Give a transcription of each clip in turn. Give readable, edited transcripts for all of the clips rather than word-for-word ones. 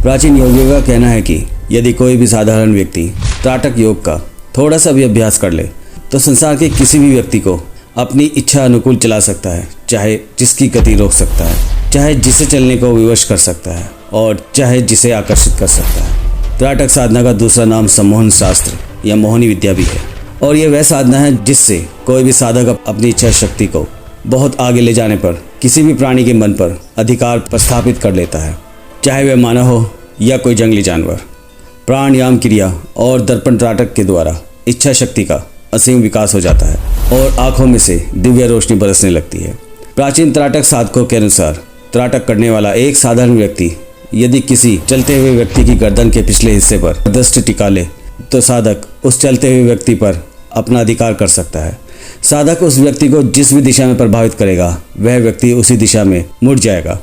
प्राचीन योगियों का कहना है कि यदि कोई भी साधारण व्यक्ति त्राटक योग का थोड़ा सा भी अभ्यास कर ले तो संसार के किसी भी व्यक्ति को अपनी इच्छा अनुकूल चला सकता है, चाहे जिसकी गति रोक सकता है, चाहे जिसे चलने को विवश कर सकता है और चाहे जिसे आकर्षित कर सकता है। त्राटक साधना का दूसरा नाम सम्मोहन शास्त्र या मोहिनी विद्या भी है और यह वह साधना है जिससे कोई भी साधक अपनी इच्छा शक्ति को बहुत आगे ले जाने पर किसी भी प्राणी के मन पर अधिकार प्रस्थापित कर लेता है, चाहे वह मानव हो या कोई जंगली जानवर। प्राणायाम क्रिया और दर्पण त्राटक के द्वारा इच्छा शक्ति का असीम विकास हो जाता है और आंखों में से दिव्य रोशनी बरसने लगती है। प्राचीन त्राटक साधकों के अनुसार त्राटक करने वाला एक साधारण व्यक्ति यदि किसी चलते हुए व्यक्ति की गर्दन के पिछले हिस्से पर दृष्टि टिका ले तो साधक उस चलते हुए व्यक्ति पर अपना अधिकार कर सकता है। साधक उस व्यक्ति को जिस भी दिशा में प्रभावित करेगा वह व्यक्ति उसी दिशा में मुड़ जाएगा।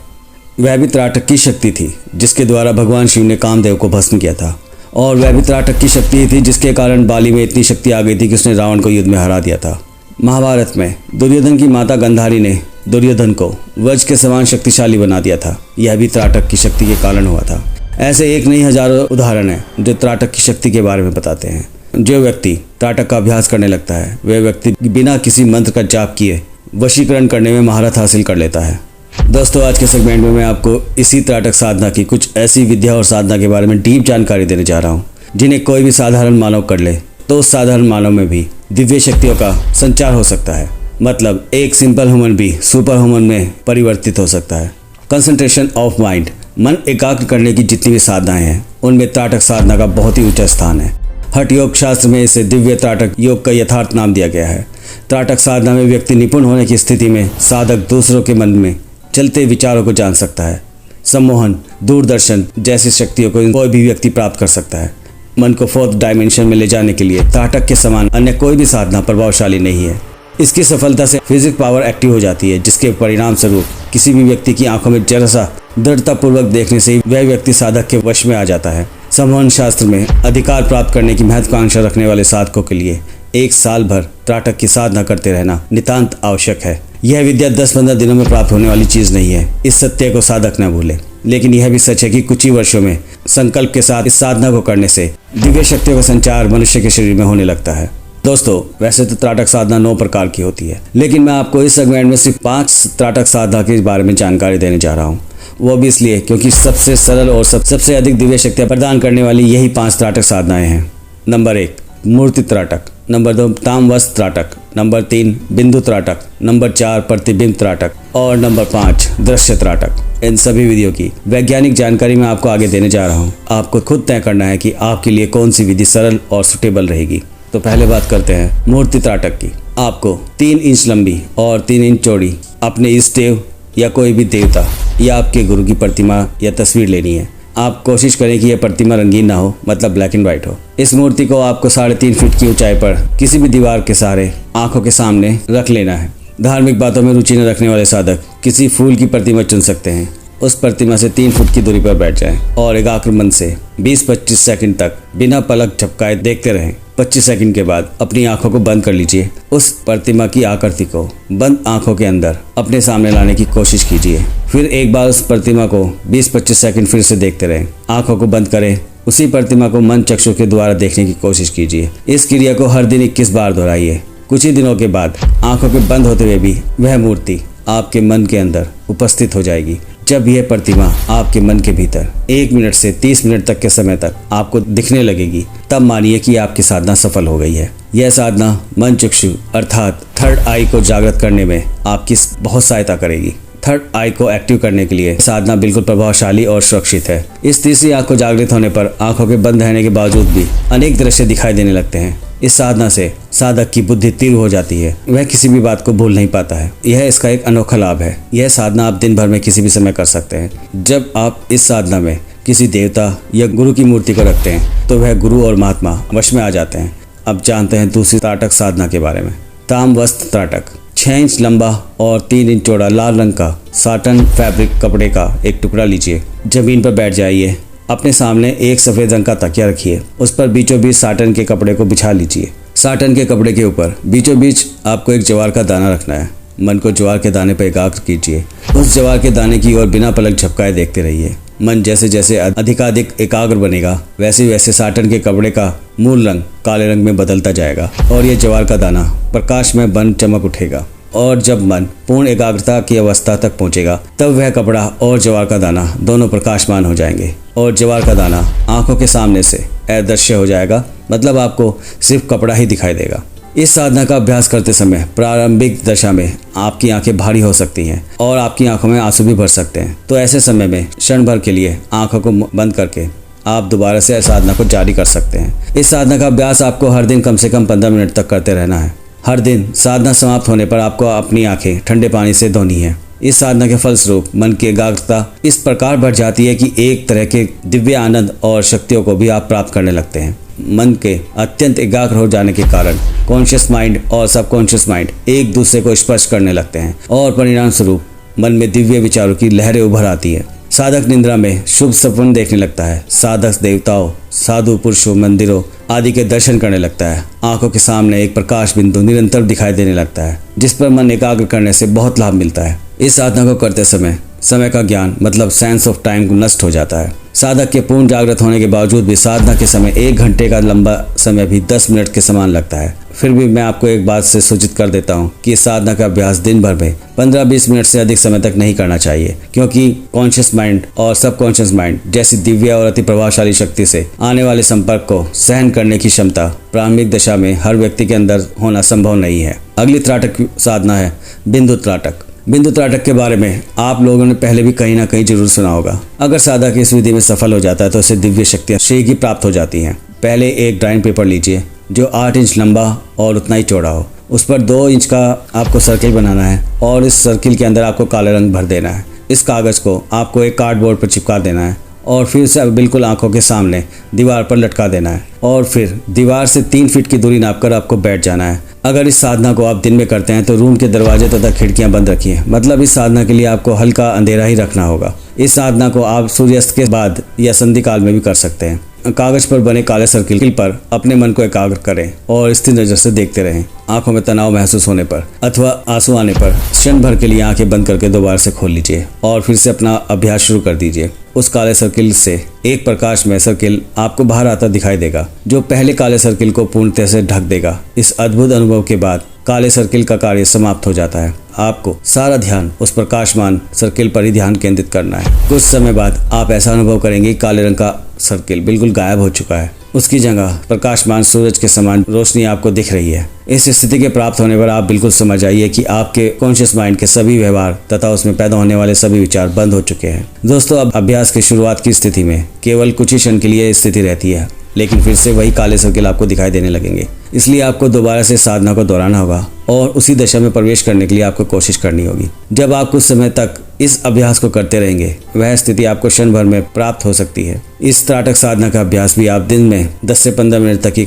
वह भी त्राटक की शक्ति थी जिसके द्वारा भगवान शिव ने कामदेव को भस्म किया था और वह भी त्राटक की शक्ति थी जिसके कारण बाली में इतनी शक्ति आ गई थी कि उसने रावण को युद्ध में हरा दिया था। महाभारत में दुर्योधन की माता गंधारी ने दुर्योधन को वज्र के समान शक्तिशाली बना दिया था। यह भी त्राटक की शक्ति के कारण हुआ था। ऐसे एक नहीं हजारों उदाहरण हैं जो त्राटक की शक्ति के बारे में बताते हैं। जो व्यक्ति त्राटक का अभ्यास करने लगता है वह व्यक्ति बिना किसी मंत्र का जाप किए वशीकरण करने में महारत हासिल कर लेता है। दोस्तों, आज के सेगमेंट में मैं आपको इसी त्राटक साधना की कुछ ऐसी विद्या और साधना के बारे में डीप जानकारी देने जा रहा हूँ जिन्हें कोई भी साधारण मानव कर ले तो उस साधारण मानव में भी दिव्य शक्तियों का संचार हो सकता है। मतलब एक सिंपल ह्यूमन भी सुपर ह्यूमन में परिवर्तित हो सकता है। कंसंट्रेशन ऑफ माइंड, मन एकाग्र करने की जितनी भी साधनाएं हैं उनमें त्राटक साधना का बहुत ही ऊंचा स्थान है। हठ योग शास्त्र में इसे दिव्य त्राटक योग का यथार्थ नाम दिया गया है। त्राटक साधना में व्यक्ति निपुण होने की स्थिति में साधक दूसरों के मन में चलते विचारों को जान सकता है। सम्मोहन, दूरदर्शन जैसी शक्तियों को कोई भी व्यक्ति प्राप्त कर सकता है। मन को फोर्थ डायमेंशन में ले जाने के लिए त्राटक के समान अन्य कोई भी साधना प्रभावशाली नहीं है। इसकी सफलता से फिजिक पावर एक्टिव हो जाती है जिसके परिणाम स्वरूप किसी भी व्यक्ति की आंखों में जरा सा दृढ़तापूर्वक देखने से ही वह व्यक्ति साधक के वश में आ जाता है। सम्मोहन शास्त्र में अधिकार प्राप्त करने की महत्वाकांक्षा रखने वाले साधकों के लिए एक साल भर त्राटक की साधना करते रहना नितांत आवश्यक है। यह विद्या 10-15 दिनों में प्राप्त होने वाली चीज नहीं है। इस सत्य को साधक न भूले। लेकिन यह भी सच है कि कुछ ही वर्षों में संकल्प के साथ इस साधना को करने से दिव्य शक्तियों का संचार मनुष्य के शरीर में होने लगता है। दोस्तों, वैसे तो त्राटक साधना 9 प्रकार की होती है, लेकिन मैं आपको इस सेगमेंट में सिर्फ 5 त्राटक साधना के बारे में जानकारी देने जा रहा हूँ। वो भी इसलिए क्योंकि सबसे सरल और सबसे अधिक दिव्य शक्तियाँ प्रदान करने वाली यही 5 त्राटक साधनाएं हैं। नंबर 1, मूर्ति त्राटक। नंबर 2, ताम्रवस्त्र त्राटक। नंबर 3, बिंदु त्राटक। नंबर 4, प्रतिबिंब त्राटक और नंबर 5, दृश्य त्राटक। इन सभी विधियों की वैज्ञानिक जानकारी मैं आपको आगे देने जा रहा हूँ। आपको खुद तय करना है कि आपके लिए कौन सी विधि सरल और सुटेबल रहेगी। तो पहले बात करते हैं मूर्ति त्राटक की। आपको 3 इंच लंबी और 3 इंच चौड़ी अपने इष्ट देव या कोई भी देवता या आपके गुरु की प्रतिमा या तस्वीर लेनी है। आप कोशिश करें कि यह प्रतिमा रंगीन ना हो, मतलब ब्लैक एंड व्हाइट हो। इस मूर्ति को आपको 3.5 फीट की ऊंचाई पर किसी भी दीवार के सहारे आंखों के सामने रख लेना है। धार्मिक बातों में रुचि न रखने वाले साधक किसी फूल की प्रतिमा चुन सकते हैं। उस प्रतिमा से 3 फुट की दूरी पर बैठ जाएं और एकाग्र मन से 20-25 सेकंड तक बिना पलक झपकाए देखते रहें। 25 सेकंड के बाद अपनी आंखों को बंद कर लीजिए। उस प्रतिमा की आकृति को बंद आंखों के अंदर अपने सामने लाने की कोशिश कीजिए। फिर एक बार उस प्रतिमा को 20-25 सेकंड फिर से देखते रहें। आंखों को बंद करें। उसी प्रतिमा को मन चक्षु के द्वारा देखने की कोशिश कीजिए। इस क्रिया को हर दिन 21 बार दोहराइए। कुछ ही दिनों के बाद आंखों के बंद होते हुए भी वह मूर्ति आपके मन के अंदर उपस्थित हो जाएगी। जब यह प्रतिमा आपके मन के भीतर 1 मिनट से 30 मिनट तक के समय तक आपको दिखने लगेगी, तब मानिए कि आपकी साधना सफल हो गई है। यह साधना मन चक्षु अर्थात थर्ड आई को जागृत करने में आपकी बहुत सहायता करेगी। थर्ड आई को एक्टिव करने के लिए साधना बिल्कुल प्रभावशाली और सुरक्षित है। इस तीसरी आंख को जागृत होने पर आंखों के बंद रहने के बावजूद भी अनेक दृश्य दिखाई देने लगते हैं। इस साधना से साधक की बुद्धि तीव्र हो जाती है। वह किसी भी बात को भूल नहीं पाता है। यह इसका एक अनोखा लाभ है। यह साधना आप दिन भर में किसी भी समय कर सकते हैं। जब आप इस साधना में किसी देवता या गुरु की मूर्ति को रखते हैं तो वह गुरु और महात्मा वश में आ जाते हैं। अब जानते हैं दूसरी त्राटक साधना के बारे में। ताम्रवस्त्र त्राटक। 6 इंच लंबा और 3 इंच चौड़ा लाल रंग का साटन फैब्रिक कपड़े का एक टुकड़ा लीजिए। जमीन पर बैठ जाइए। अपने सामने एक सफ़ेद रंग का तकिया रखिए। उस पर बीचों बीच साटन के कपड़े को बिछा लीजिए। साटन के कपड़े के ऊपर बीचों बीच आपको एक ज्वार का दाना रखना है। मन को ज्वार के दाने पर एकाग्र कीजिए। उस ज्वार के दाने की ओर बिना पलक झपकाए देखते रहिए। मन जैसे जैसे अधिकाधिक एकाग्र बनेगा, वैसे वैसे साटन के कपड़े का मूल रंग काले रंग में बदलता जाएगा और ये ज्वार का दाना प्रकाश में बन चमक उठेगा। और जब मन पूर्ण एकाग्रता की अवस्था तक पहुंचेगा तब वह कपड़ा और ज्वार का दाना दोनों प्रकाशमान हो जाएंगे और ज्वार का दाना आंखों के सामने से अदृश्य हो जाएगा, मतलब आपको सिर्फ कपड़ा ही दिखाई देगा। इस साधना का अभ्यास करते समय प्रारंभिक दशा में आपकी आंखें भारी हो सकती हैं और आपकी आंखों में आंसू भी भर सकते हैं। तो ऐसे समय में क्षण भर के लिए आंखों को बंद करके आप दोबारा से साधना को जारी कर सकते हैं। इस साधना का अभ्यास आपको हर दिन कम से कम 15 मिनट तक करते रहना है। हर दिन साधना समाप्त होने पर आपको अपनी आंखें ठंडे पानी से धोनी है। इस साधना के फलस्वरूप मन की एकाग्रता इस प्रकार बढ़ जाती है कि एक तरह के दिव्य आनंद और शक्तियों को भी आप प्राप्त करने लगते हैं। मन के अत्यंत एकाग्र हो जाने के कारण कॉन्शियस माइंड और सबकॉन्शियस माइंड एक दूसरे को स्पर्श करने लगते हैं और परिणाम स्वरूप मन में दिव्य विचारों की लहरें उभर आती है। साधक निद्रा में शुभ सपन देखने लगता है। साधक देवताओं, साधु पुरुषों, मंदिरों आदि के दर्शन करने लगता है। आंखों के सामने एक प्रकाश बिंदु निरंतर दिखाई देने लगता है, जिस पर मन एकाग्र करने से बहुत लाभ मिलता है। इस साधना को करते समय का ज्ञान मतलब सेंस ऑफ टाइम नष्ट हो जाता है। साधक के पूर्ण जागृत होने के बावजूद भी साधना के समय 1 घंटे का लंबा समय भी 10 मिनट के समान लगता है। फिर भी मैं आपको एक बात से सूचित कर देता हूँ कि इस साधना का अभ्यास दिन भर में 15-20 मिनट से अधिक समय तक नहीं करना चाहिए, क्योंकि कॉन्शियस माइंड और सबकॉन्शियस माइंड जैसी दिव्य और अति प्रभावशाली शक्ति से आने वाले संपर्क को सहन करने की क्षमता प्रारंभिक दशा में हर व्यक्ति के अंदर होना संभव नहीं है। अगली त्राटक साधना है बिंदु त्राटक। बिंदु त्राटक के बारे में आप लोगों ने पहले भी कहीं ना कहीं जरूर सुना होगा। अगर साधक इस विधि में सफल हो जाता है तो उसे दिव्य शक्तियां शीघ्र ही प्राप्त हो जाती हैं। पहले एक ड्राइंग पेपर लीजिए जो 8 इंच लंबा और उतना ही चौड़ा हो। उस पर 2 इंच का आपको सर्किल बनाना है और इस सर्किल के अंदर आपको काला रंग भर देना है। इस कागज को आपको एक कार्डबोर्ड पर चिपका देना है और फिर से बिल्कुल आंखों के सामने दीवार पर लटका देना है और फिर दीवार से 3 फीट की दूरी नापकर आपको बैठ जाना है। अगर इस साधना को आप दिन में करते हैं तो रूम के दरवाजे तथा खिड़कियां बंद रखिए, मतलब इस साधना के लिए आपको हल्का अंधेरा ही रखना होगा। इस साधना को आप सूर्यास्त के बाद या संधि काल में भी कर सकते हैं। कागज पर बने काले सर्किल पर अपने मन को एकाग्र करें और स्थिर नजर से देखते रहें। आंखों में तनाव महसूस होने पर अथवा आंसू आने पर क्षण भर के लिए आंखें बंद करके दोबारा से खोल लीजिए और फिर से अपना अभ्यास शुरू कर दीजिए। उस काले सर्किल से एक प्रकाश में सर्किल आपको बाहर आता दिखाई देगा, जो पहले काले सर्किल को पूर्णतः से ढक देगा। इस अद्भुत अनुभव के बाद काले सर्किल का कार्य समाप्त हो जाता है। आपको सारा ध्यान उस प्रकाशमान सर्किल पर ही ध्यान केंद्रित करना है। कुछ समय बाद आप ऐसा अनुभव करेंगे कि काले रंग का सर्किल बिल्कुल गायब हो चुका है। उसकी जगह प्रकाशमान सूरज के समान रोशनी आपको दिख रही है। इस स्थिति के प्राप्त होने पर आप बिल्कुल समझ जाइए कि आपके कॉन्शियस माइंड के सभी व्यवहार तथा उसमें पैदा होने वाले सभी विचार बंद हो चुके हैं। दोस्तों, अब अभ्यास की शुरुआत की स्थिति में केवल कुछ ही क्षण के लिए स्थिति रहती है, लेकिन फिर से वही काले सर्किल आपको दिखाई देने लगेंगे। इसलिए आपको दोबारा से साधना को दोहराना होगा और उसी दशा में प्रवेश करने के लिए आपको कोशिश करनी होगी। जब आप कुछ समय तक इस अभ्यास को करते रहेंगे, वह स्थिति आपको क्षण भर में प्राप्त हो सकती है। इस त्राटक साधना का अभ्यास भी आप दिन में 10 से 15 मिनट तक ही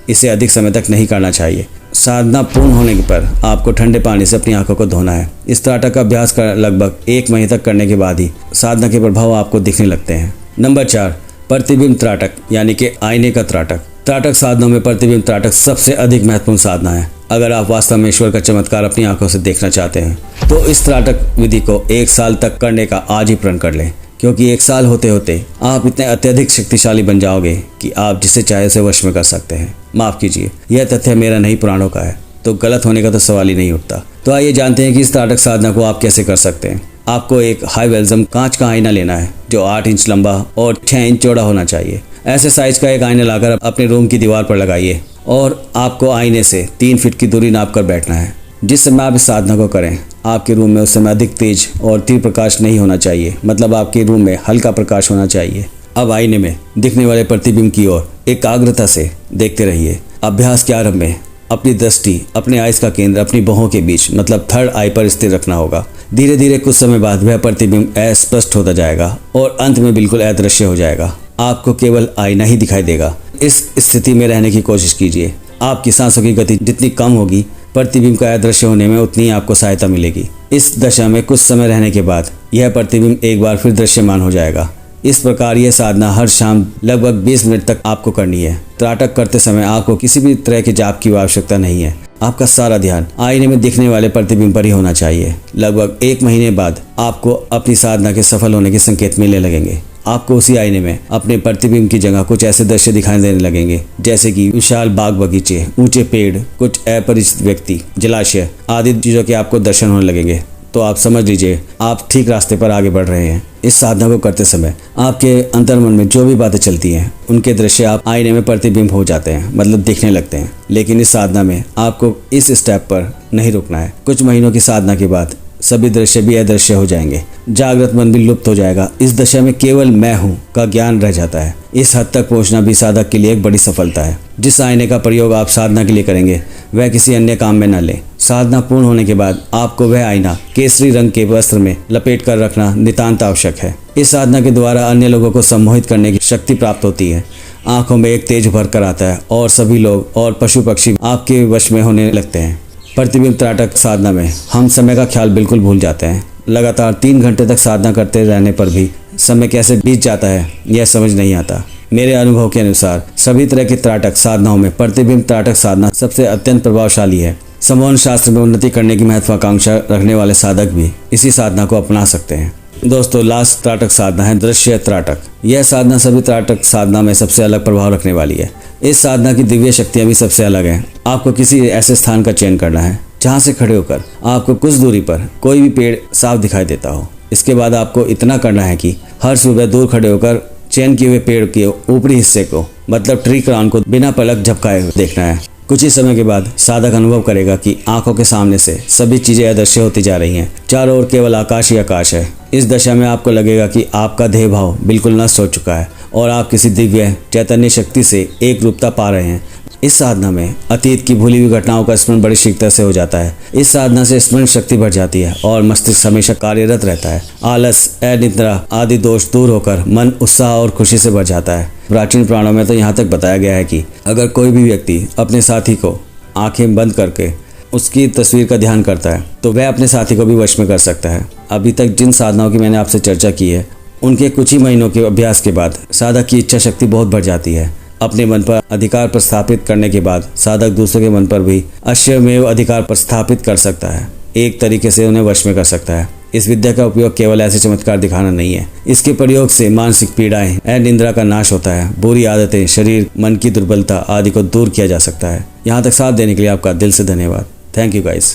इसे अधिक समय तक नहीं करना चाहिए। साधना पूर्ण होने पर आपको ठंडे पानी से अपनी आंखों को धोना है। इस त्राटक का अभ्यास कर लगभग 1 महीने तक करने के बाद ही साधना के प्रभाव आपको दिखने लगते हैं। नंबर 4, प्रतिबिंब त्राटक यानी कि आईने का त्राटक। त्राटक साधनों में प्रतिबिंब त्राटक सबसे अधिक महत्वपूर्ण साधना है। अगर आप वास्तव में ईश्वर का चमत्कार अपनी आंखों से देखना चाहते हैं तो इस त्राटक विधि को 1 साल तक करने का आज ही प्रण कर लें, क्योंकि 1 साल होते होते आप इतने अत्यधिक शक्तिशाली बन जाओगे कि आप जिसे चाहे उसे वश में कर सकते हैं। माफ कीजिए, यह तथ्य मेरा नहीं, पुराणों का है, तो गलत होने का तो सवाल ही नहीं उठता। तो आइए जानते हैं कि इस त्राटक साधना को आप कैसे कर सकते हैं। आपको एक हाई वेल्जम कांच का आईना लेना है जो 8 इंच लंबा और 6 इंच चौड़ा होना चाहिए। ऐसे साइज का एक आईना लाकर अपने रूम की दीवार पर लगाइए और आपको आईने से 3 फीट की दूरी नापकर बैठना है। जिस समय आप इस साधना को करें, आपके रूम में उस समय अधिक तेज और तीव्र प्रकाश नहीं होना चाहिए, मतलब आपके रूम में हल्का प्रकाश होना चाहिए। अब आईने में दिखने वाले प्रतिबिंब की ओर एकाग्रता से देखते रहिए। अभ्यास के आरंभ में अपनी दृष्टि अपने आइस का केंद्र अपनी बाहों के बीच मतलब थर्ड आई पर स्थिर रखना होगा। धीरे धीरे कुछ समय बाद वह प्रतिबिंब अस्पष्ट होता जाएगा और अंत में बिल्कुल अदृश्य हो जाएगा। आपको केवल आईना ही दिखाई देगा। इस स्थिति में रहने की कोशिश कीजिए। आपकी सांसों की गति जितनी कम होगी, प्रतिबिंब का अदृश्य होने में उतनी ही आपको सहायता मिलेगी। इस दशा में कुछ समय रहने के बाद यह प्रतिबिंब एक बार फिर दृश्यमान हो जाएगा। इस प्रकार यह साधना हर शाम लगभग 20 मिनट तक आपको करनी है। त्राटक करते समय आपको किसी भी तरह के जाप की आवश्यकता नहीं है। आपका सारा ध्यान आईने में दिखने वाले प्रतिबिंब पर ही होना चाहिए। लगभग 1 महीने बाद आपको अपनी साधना के सफल होने के संकेत मिलने लगेंगे। आपको उसी आईने में अपने प्रतिबिंब की जगह कुछ ऐसे दृश्य दिखाई देने लगेंगे, जैसे कि विशाल बाग बगीचे, ऊंचे पेड़, कुछ अपरिचित व्यक्ति, जलाशय आदि चीजों के आपको दर्शन होने लगेंगे। तो आप समझ लीजिए आप ठीक रास्ते पर आगे बढ़ रहे हैं। इस साधना को करते समय आपके अंतर्मन में जो भी बातें चलती हैं उनके दृश्य आप आईने में प्रतिबिंब हो जाते हैं, मतलब दिखने लगते हैं। लेकिन इस साधना में आपको इस स्टेप पर नहीं रुकना है। कुछ महीनों की साधना के बाद सभी दृश्य भी अदृश्य हो जाएंगे, जागृत मन भी लुप्त हो जाएगा। इस दशा में केवल मैं हूँ का ज्ञान रह जाता है। इस हद तक पहुँचना भी साधक के लिए एक बड़ी सफलता है। जिस आईने का प्रयोग आप साधना के लिए करेंगे वह किसी अन्य काम में न लें। साधना पूर्ण होने के बाद आपको वह आईना केसरी रंग के वस्त्र में लपेट कर रखना नितांत आवश्यक है। इस साधना के द्वारा अन्य लोगों को सम्मोहित करने की शक्ति प्राप्त होती है। आंखों में एक तेज भर कर आता है और सभी लोग और पशु पक्षी आपके वश में होने लगते हैं। प्रतिबिंब त्राटक साधना में हम समय का ख्याल बिल्कुल भूल जाते हैं। लगातार 3 घंटे तक साधना करते रहने पर भी समय कैसे बीत जाता है यह समझ नहीं आता। मेरे अनुभव के अनुसार सभी तरह की त्राटक साधनाओं में प्रतिबिंब त्राटक साधना सबसे अत्यंत प्रभावशाली है। संमोहन शास्त्र में उन्नति करने की महत्वाकांक्षा रखने वाले साधक भी इसी साधना को अपना सकते हैं। दोस्तों, लास्ट त्राटक साधना है दृश्य त्राटक। यह साधना सभी त्राटक साधना में सबसे अलग प्रभाव रखने वाली है। इस साधना की दिव्य शक्तियाँ भी सबसे अलग हैं। आपको किसी ऐसे स्थान का चयन करना है जहाँ से खड़े होकर आपको कुछ दूरी पर कोई भी पेड़ साफ दिखाई देता हो। इसके बाद आपको इतना करना है कि हर सुबह दूर खड़े होकर चयन किए हुए पेड़ के ऊपरी हिस्से को, मतलब ट्री क्राउन को बिना पलक झपकाए हुए देखना है। कुछ ही समय के बाद साधक अनुभव करेगा कि आंखों के सामने से सभी चीजें अदृश्य होती जा रही हैं। चारों ओर केवल आकाश ही आकाश है। इस दशा में आपको लगेगा कि आपका देह भाव बिल्कुल नष्ट हो चुका है और आप किसी दिव्य चैतन्य शक्ति से एक रूपता पा रहे हैं। इस साधना में अतीत की भूली हुई घटनाओं का स्मरण बड़ी शीघ्रता से हो जाता है। इस साधना से स्मरण शक्ति बढ़ जाती है और मस्तिष्क हमेशा कार्यरत रहता है। आलस, अनिद्रा आदि दोष दूर होकर मन उत्साह और खुशी से भर जाता है। प्राचीन पुराणों में तो यहाँ तक बताया गया है कि अगर कोई भी व्यक्ति अपने साथी को आंखें बंद करके उसकी तस्वीर का ध्यान करता है तो वह अपने साथी को भी वश में कर सकता है। अभी तक जिन साधनाओं की मैंने आपसे चर्चा की है उनके कुछ ही महीनों के अभ्यास के बाद साधक की इच्छा शक्ति बहुत बढ़ जाती है। अपने मन पर अधिकार प्रस्थापित करने के बाद साधक दूसरों के मन पर भी अश्वमेव अधिकार प्रस्थापित कर सकता है। एक तरीके से उन्हें वश में कर सकता है। इस विद्या का उपयोग केवल ऐसे चमत्कार दिखाना नहीं है। इसके प्रयोग से मानसिक पीड़ाएं, अनिद्रा का नाश होता है, बुरी आदतें, शरीर, मन की दुर्बलता आदि को दूर किया जा सकता है। यहाँ तक साथ देने के लिए आपका दिल से धन्यवाद। Thank you guys.